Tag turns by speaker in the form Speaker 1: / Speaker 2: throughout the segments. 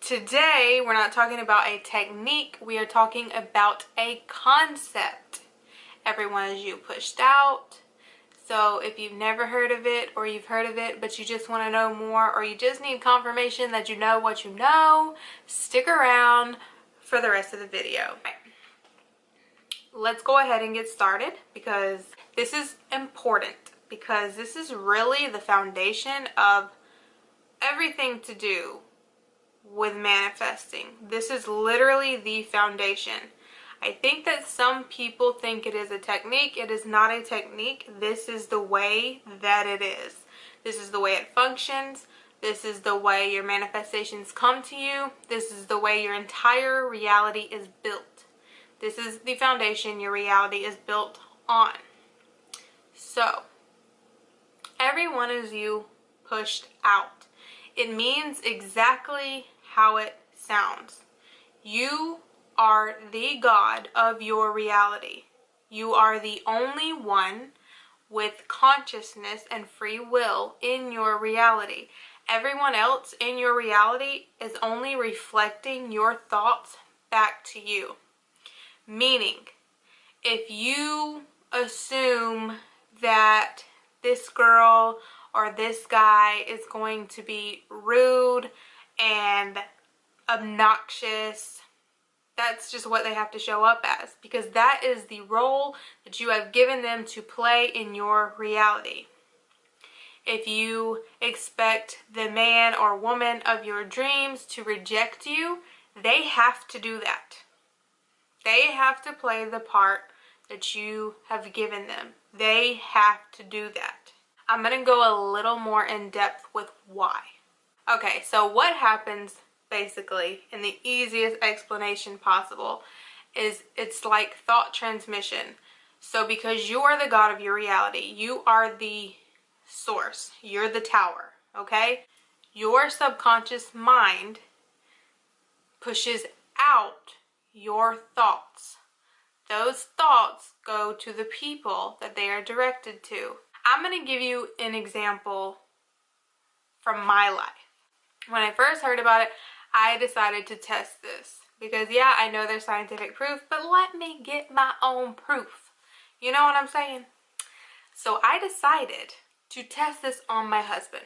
Speaker 1: Today, we're not talking about a technique, we are talking about a concept. Everyone is you pushed out. So if you've never heard of it, or you've heard of it but you just want to know more, or you just need confirmation that you know what you know, stick around for the rest of the video. Let's go ahead and get started, because this is important, because this is really the foundation of everything to do with manifesting. This is literally the foundation. I think that some people think it is a technique. It is not a technique. This is the way that it is. This is the way it functions. This is the way your manifestations come to you. This is the way your entire reality is built. This is the foundation your reality is built on. So, everyone is you pushed out. It means exactly how it sounds. You are the God of your reality. You are the only one with consciousness and free will in your reality. Everyone else in your reality is only reflecting your thoughts back to you. Meaning, if you assume that this girl or this guy is going to be rude and obnoxious, that's just what they have to show up as, because that is the role that you have given them to play in your reality. If you expect the man or woman of your dreams to reject you, they have to do that. They have to play the part that you have given them. They have to do that. I'm going to go a little more in depth with why. Okay, so what happens basically, in the easiest explanation possible, is it's like thought transmission. So because you are the God of your reality, you are the source, you're the tower, okay? Your subconscious mind pushes out your thoughts. Those thoughts go to the people that they are directed to. I'm going to give you an example from my life. When I first heard about it, I decided to test this, because yeah, I know there's scientific proof, but let me get my own proof. You know what I'm saying? So I decided to test this on my husband,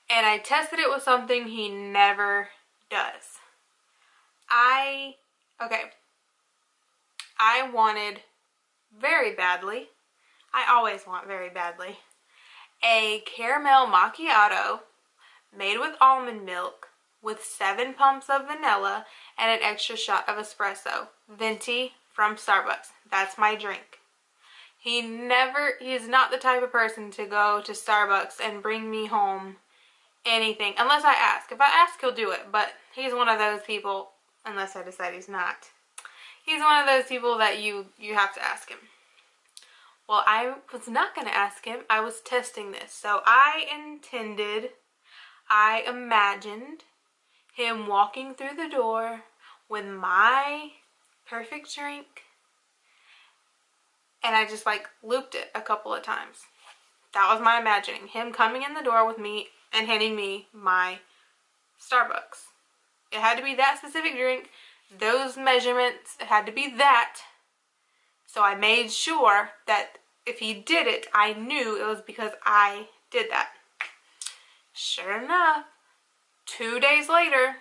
Speaker 1: and I tested it with something he never does. I wanted very badly, I always want very badly, a caramel macchiato made with almond milk with 7 pumps of vanilla and an extra shot of espresso. Venti from Starbucks. That's my drink. He's not the type of person to go to Starbucks and bring me home anything, unless I ask. If I ask, he'll do it, but he's one of those people, unless I decide he's not. He's one of those people that you have to ask him. Well, I was not going to ask him. I was testing this. So I imagined him walking through the door with my perfect drink, and I just like looped it a couple of times. That was my imagining. Him coming in the door with me and handing me my Starbucks. It had to be that specific drink, those measurements, it had to be that. So I made sure that if he did it, I knew it was because I did that. Sure enough, 2 days later,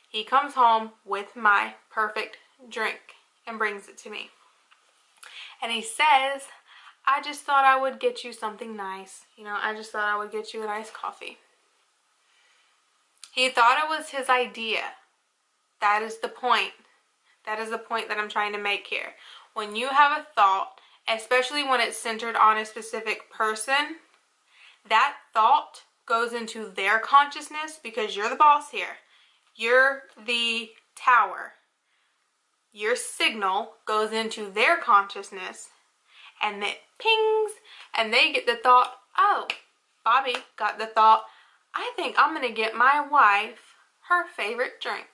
Speaker 1: he comes home with my perfect drink and brings it to me. And he says, I just thought I would get you something nice. You know, I just thought I would get you a nice coffee. He thought it was his idea. That is the point. That is the point that I'm trying to make here. When you have a thought, especially when it's centered on a specific person, that thought goes into their consciousness, because you're the boss here. You're the tower. Your signal goes into their consciousness, and it pings, and they get the thought, oh, Bobby got the thought, I think I'm going to get my wife her favorite drink.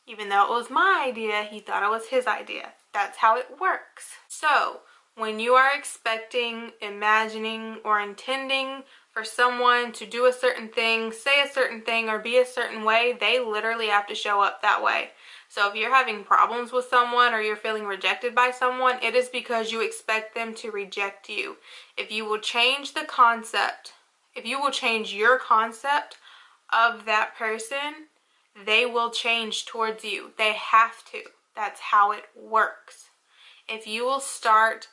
Speaker 1: Even though it was my idea, he thought it was his idea. That's how it works. So, When you are expecting, imagining, or intending for someone to do a certain thing, say a certain thing, or be a certain way, they literally have to show up that way. So if you're having problems with someone or you're feeling rejected by someone, it is because you expect them to reject you. If you will change the concept, if you will change your concept of that person, they will change towards you. They have to. That's how it works. If you will start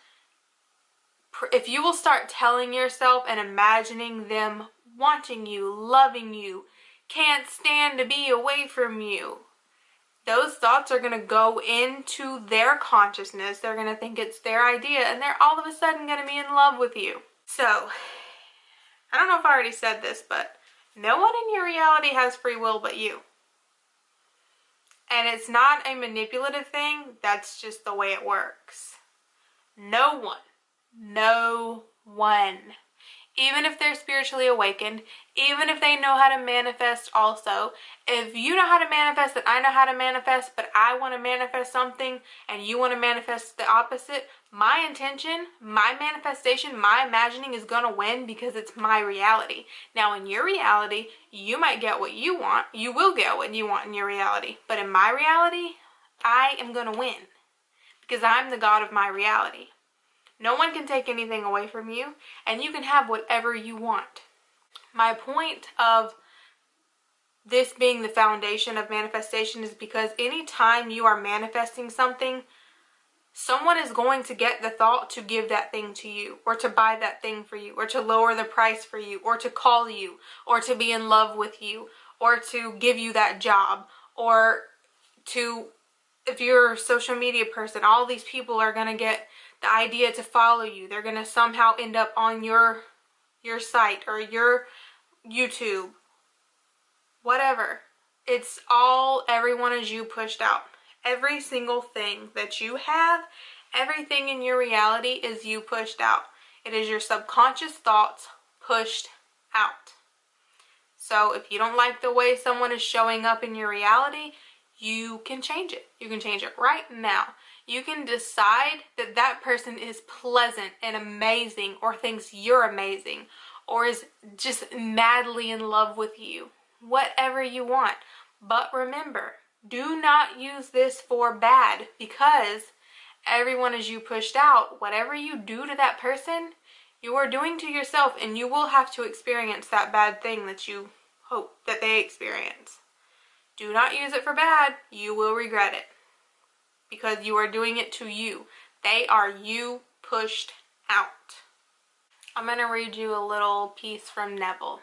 Speaker 1: telling yourself and imagining them wanting you, loving you, can't stand to be away from you, those thoughts are going to go into their consciousness. They're going to think it's their idea, and they're all of a sudden going to be in love with you. So, I don't know if I already said this, but no one in your reality has free will but you. And it's not a manipulative thing. That's just the way it works. No one. No one. Even if they're spiritually awakened, even if they know how to manifest also, if you know how to manifest and I know how to manifest, but I want to manifest something and you want to manifest the opposite, my intention, my manifestation, my imagining is going to win because it's my reality. Now in your reality, you might get what you want. You will get what you want in your reality. But in my reality, I am going to win because I'm the God of my reality. No one can take anything away from you, and you can have whatever you want. My point of this being the foundation of manifestation is because anytime you are manifesting something, someone is going to get the thought to give that thing to you, or to buy that thing for you, or to lower the price for you, or to call you, or to be in love with you, or to give you that job, or to, if you're a social media person, all these people are going to get the idea to follow you. They're going to somehow end up on your site or your YouTube, whatever. It's all, everyone is you pushed out. Every single thing that you have, everything in your reality is you pushed out. It is your subconscious thoughts pushed out. So if you don't like the way someone is showing up in your reality, you can change it. You can change it right now. You can decide that that person is pleasant and amazing, or thinks you're amazing, or is just madly in love with you. Whatever you want. But remember, do not use this for bad, because everyone is you pushed out. Whatever you do to that person, you are doing to yourself, and you will have to experience that bad thing that you hope that they experience. Do not use it for bad. You will regret it. Because you are doing it to you. They are you pushed out. I'm going to read you a little piece from Neville.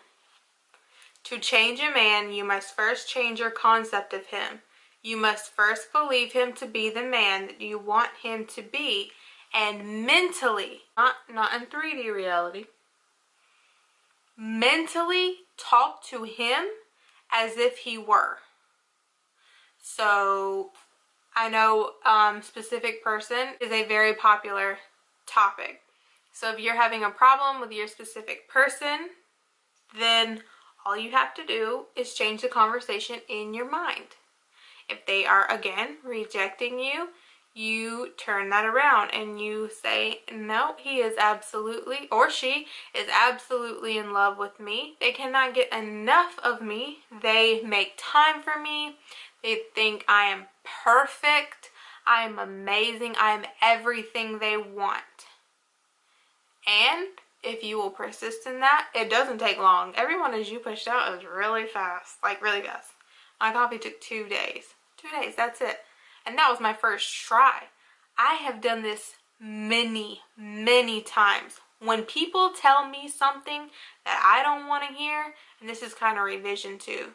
Speaker 1: To change a man, you must first change your concept of him. You must first believe him to be the man that you want him to be, and mentally, not in 3D reality, mentally talk to him as if he were. So I know specific person is a very popular topic. So if you're having a problem with your specific person, then all you have to do is change the conversation in your mind. If they are, again, rejecting you, you turn that around and you say, no, he is absolutely, or she is absolutely in love with me. They cannot get enough of me. They make time for me. They think I am perfect. I am amazing. I am everything they want. And if you will persist in that, it doesn't take long. Everyone as you pushed out is really fast. Like really fast. My coffee took 2 days. 2 days, that's it. And that was my first try. I have done this many, many times. When people tell me something that I don't want to hear, and this is kind of revision too.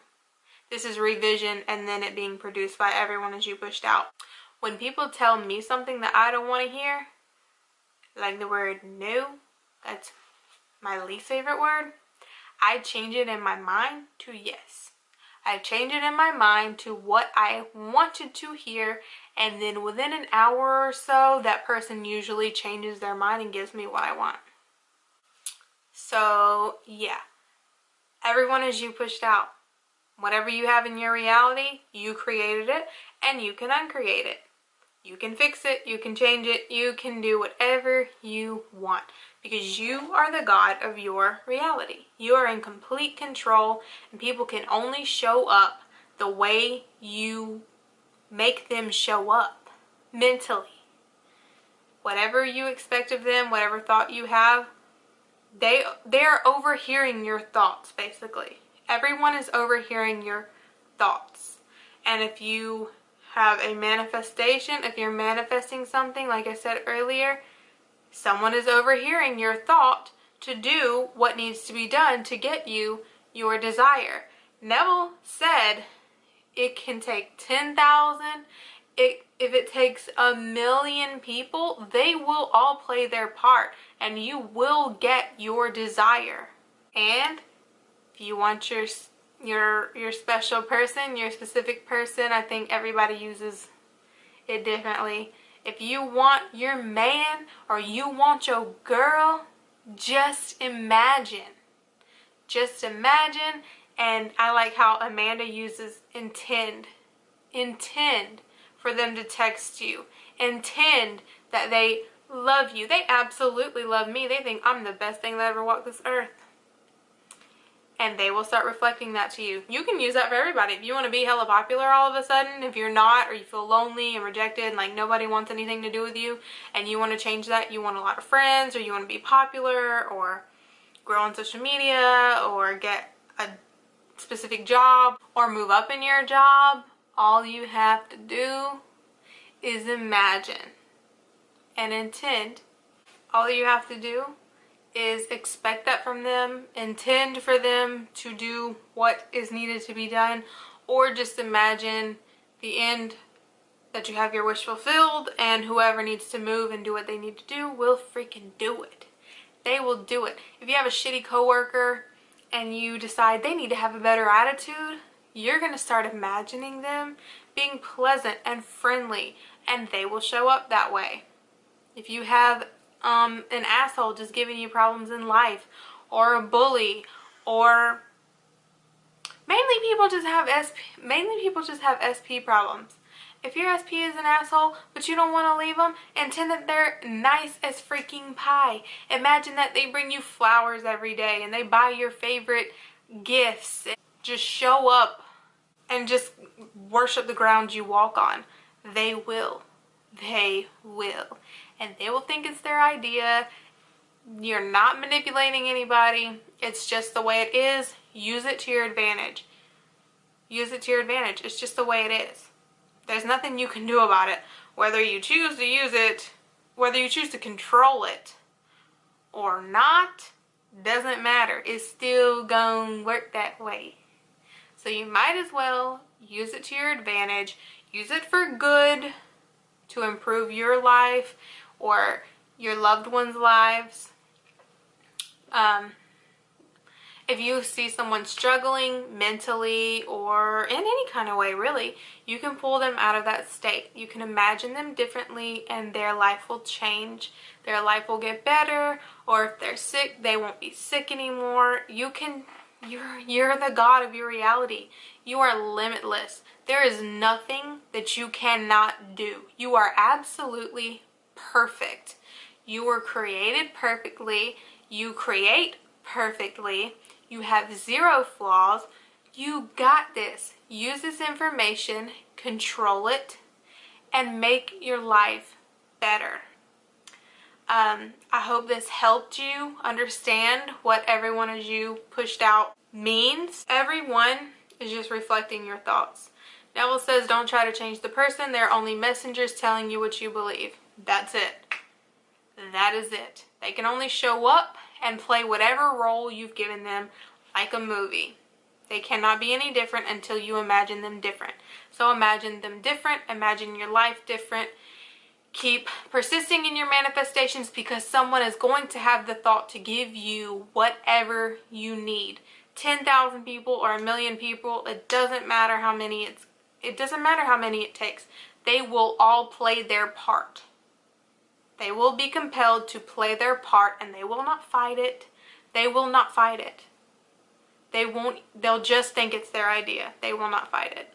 Speaker 1: This is revision and then it being produced by everyone as you pushed out. When people tell me something that I don't want to hear, like the word no, that's my least favorite word, I change it in my mind to yes. I change it in my mind to what I wanted to hear, and then within an hour or so, that person usually changes their mind and gives me what I want. So, yeah. Everyone is you pushed out. Whatever you have in your reality, you created it, and you can uncreate it. You can fix it, you can change it, you can do whatever you want because you are the God of your reality. You are in complete control, and people can only show up the way you make them show up mentally. Whatever you expect of them, whatever thought you have, they're overhearing your thoughts, basically. Everyone is overhearing your thoughts. And if you have a manifestation, if you're manifesting something, like I said earlier, someone is overhearing your thought to do what needs to be done to get you your desire. Neville said it can take 10,000. If it takes 1,000,000 people, they will all play their part and you will get your desire. And if you want your special person, your specific person, I think everybody uses it differently. If you want your man or you want your girl, just imagine. Just imagine. And I like how Amanda uses intend. Intend for them to text you. Intend that they love you. They absolutely love me. They think I'm the best thing that ever walked this earth. And they will start reflecting that to you. You can use that for everybody. If you want to be hella popular all of a sudden, if you're not, or you feel lonely and rejected and like nobody wants anything to do with you, and you want to change that, you want a lot of friends, or you want to be popular, or grow on social media, or get a specific job, or move up in your job, all you have to do is imagine and intend. All you have to do is expect that from them, intend for them to do what is needed to be done, or just imagine the end, that you have your wish fulfilled, and whoever needs to move and do what they need to do will freaking do it. They will do it. If you have a shitty coworker and you decide they need to have a better attitude, you're going to start imagining them being pleasant and friendly, and they will show up that way. If you have an asshole just giving you problems in life, or a bully, or mainly people just have SP problems. If your SP is an asshole but you don't want to leave them, intend that they're nice as freaking pie. Imagine that they bring you flowers every day and they buy your favorite gifts. Just show up and just worship the ground you walk on. They will. They will. And they will think it's their idea. You're not manipulating anybody. It's just the way it is. Use it to your advantage. Use it to your advantage. It's just the way it is. There's nothing you can do about it. Whether you choose to use it, whether you choose to control it or not, doesn't matter. It's still gonna work that way. So you might as well use it to your advantage. Use it for good, to improve your life or your loved ones' lives. If you see someone struggling mentally or in any kind of way, really, you can pull them out of that state. You can imagine them differently and their life will change. Their life will get better, or if they're sick, they won't be sick anymore. You're the God of your reality. You are limitless. There is nothing that you cannot do. You are absolutely perfect. You were created perfectly. You create perfectly. You have zero flaws. You got this. Use this information, control it, and make your life better. I hope this helped you understand what everyone as you pushed out means. Everyone is just reflecting your thoughts. Neville says don't try to change the person. They're only messengers telling you what you believe. That's it. That is it. They can only show up and play whatever role you've given them, like a movie. They cannot be any different until you imagine them different. So imagine them different. Imagine your life different. Keep persisting in your manifestations, because someone is going to have the thought to give you whatever you need. 10,000 people or 1,000,000 people, it doesn't matter how many it takes. They will all play their part. They will be compelled to play their part, and they will not fight it. They will not fight it. They'll just think it's their idea. They will not fight it.